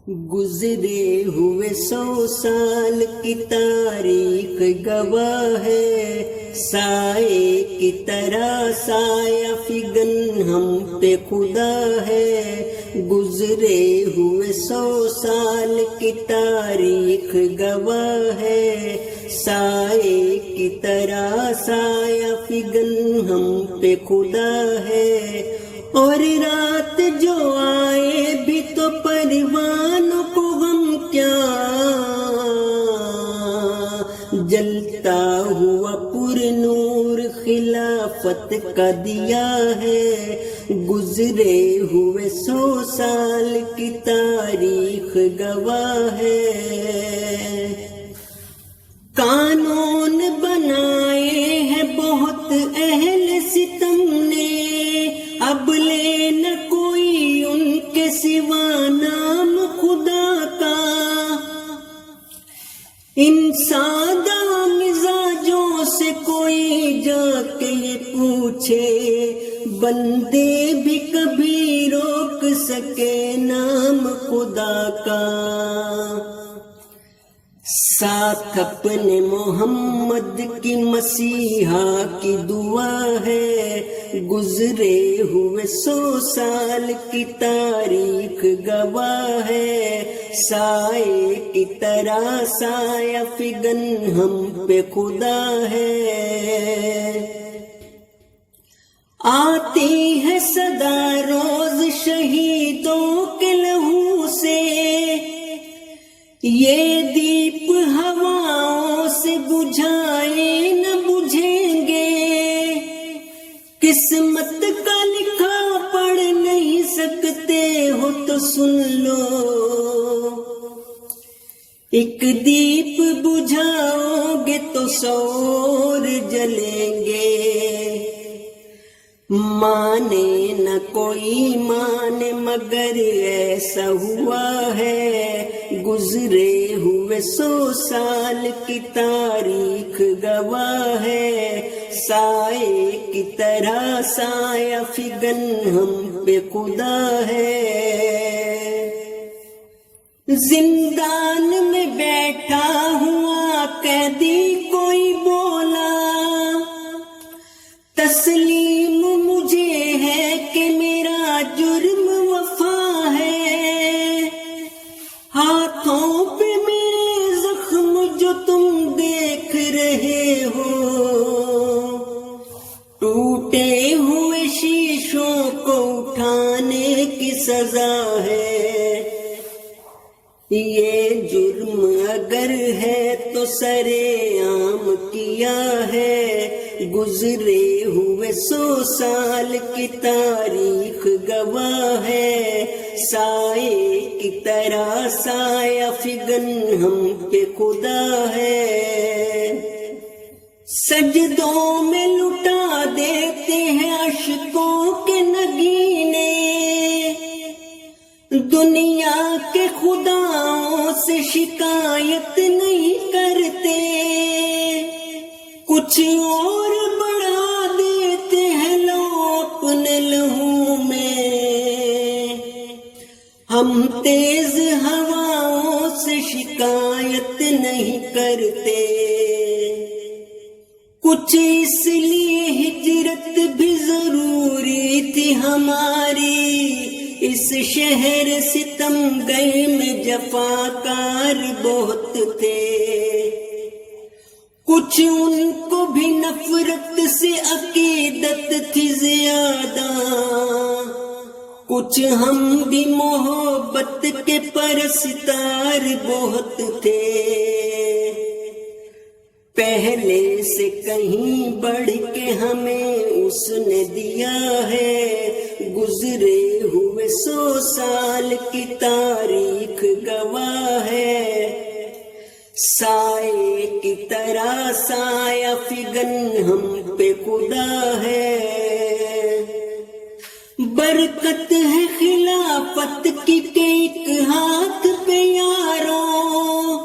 گزرے ہوئے 100 سال کی تاریخ گواہ ہے، سائے کی طرح سایہ فگن ہم پہ خدا ہے۔ گزرے ہوئے 100 سال کی تاریخ گواہ ہے، سائے کی طرح سایہ فگن ہم پہ خدا ہے۔ اور رات جو آئے بھی تو پروانوں کو غم کیا، جلتا ہوا پر نور خلافت کا دیا ہے۔ گزرے ہوئے 100 سال کی تاریخ گواہ ہے۔ قانون بنائے ہیں بہت اہل ستم نے، اب لے نہ کوئی ان کے سوا نام خدا کا۔ ان سادہ مزاجوں سے کوئی جا کے یہ پوچھے، بندے بھی کبھی روک سکے نام خدا کا۔ ساتھ اپنے محمد کی مسیحا کی دعا ہے۔ گزرے ہوئے 100 سال کی تاریخ گواہ ہے، سائے کی طرح سایہ فگن ہم پہ خدا ہے۔ آتی ہے صدا روز شہیدوں کے لہو سے، یہ دیپ ہواؤں سے بجھائے نہ بجھیں گے۔ قسمت کا لکھا پڑھ نہیں سکتے ہو تو سن لو، ایک دیپ بجھاؤ گے تو 100 اور جلیں گے۔ مانے نہ کوئی مانے مگر ایسا ہوا ہے۔ گزرے ہوئے 100 سال کی تاریخ گواہ ہے، سائے کی طرح سایہ فگن ہم پہ خدا ہے۔ زندان میں بیٹھا ہوا قیدی کوئی بولا، تسلیم مجھے ہے کہ میرا جرم وفا ہے۔ ہاتھوں پہ میرے زخم جو تم دیکھ رہے ہو، ٹوٹے ہوئے شیشوں کو اٹھانے کی سزا ہے۔ یہ جرم اگر ہے تو سرے عام کیا ہے۔ گزرے ہوئے 100 سال کی تاریخ گواہ ہے، سائے کی طرح سایہ فگن ہم پہ خدا ہے۔ سجدوں میں لٹا دیتے ہیں اشکوں کے نگینے، دنیا کے خداؤں سے شکایت نہیں کرتے، کچھ اور بڑھا دیتے ہیں لو اپنے لہو میں۔ ہم تیز ہواؤں سے شکایت نہیں کرتے، کچھ اس لیے ہجرت بھی ضروری تھی ہماری، اس شہر ستم گئے میں جفاکار بہت تھے۔ کچھ ان کو بھی نفرت سے عقیدت تھی زیادہ، کچھ ہم بھی محبت کے پرستار بہت تھے۔ پہلے سے کہیں بڑھ کے ہمیں اس نے دیا ہے۔ گزرے ہوئے 100 سال کی تاریخ گواہ ہے، سائے کی طرح سایہ فگن ہم پہ خدا ہے۔ برکت ہے خلافت کی کہ ایک ہاتھ پہ یاروں،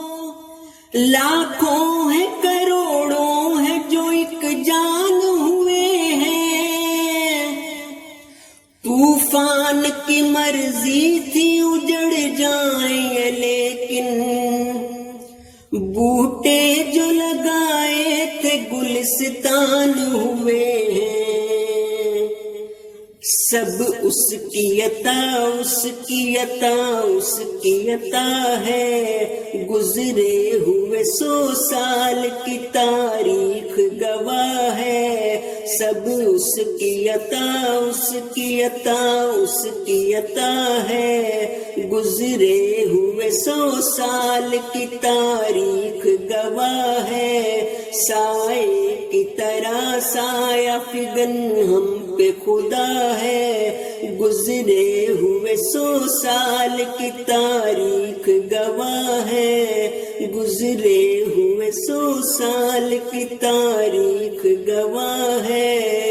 لاکھوں ہے کروڑوں ہے جو ایک جان ہوئے ہیں۔ طوفان کی مرضی تھی اجڑ جائیں بوٹے جو لگائے تھے گلستان ہوئے ہیں، سب اس کی عطا، اس کی عطا، اس کی عطا ہے، گزرے ہوئے 100 سال کی تاریخ گواہ ہے، سب اس کی عطا، اس کی عطا، اس کی عطا ہے، گزرے ہوئے 100 سال کی تاریخ گواہ ہے، سائے کی طرح سایہ فگن ہم پہ خدا ہے، گزرے ہوئے 100 سال کی تاریخ گواہ ہے، گزرے ہوئے 100 سال کی تاریخ گواہ ہے۔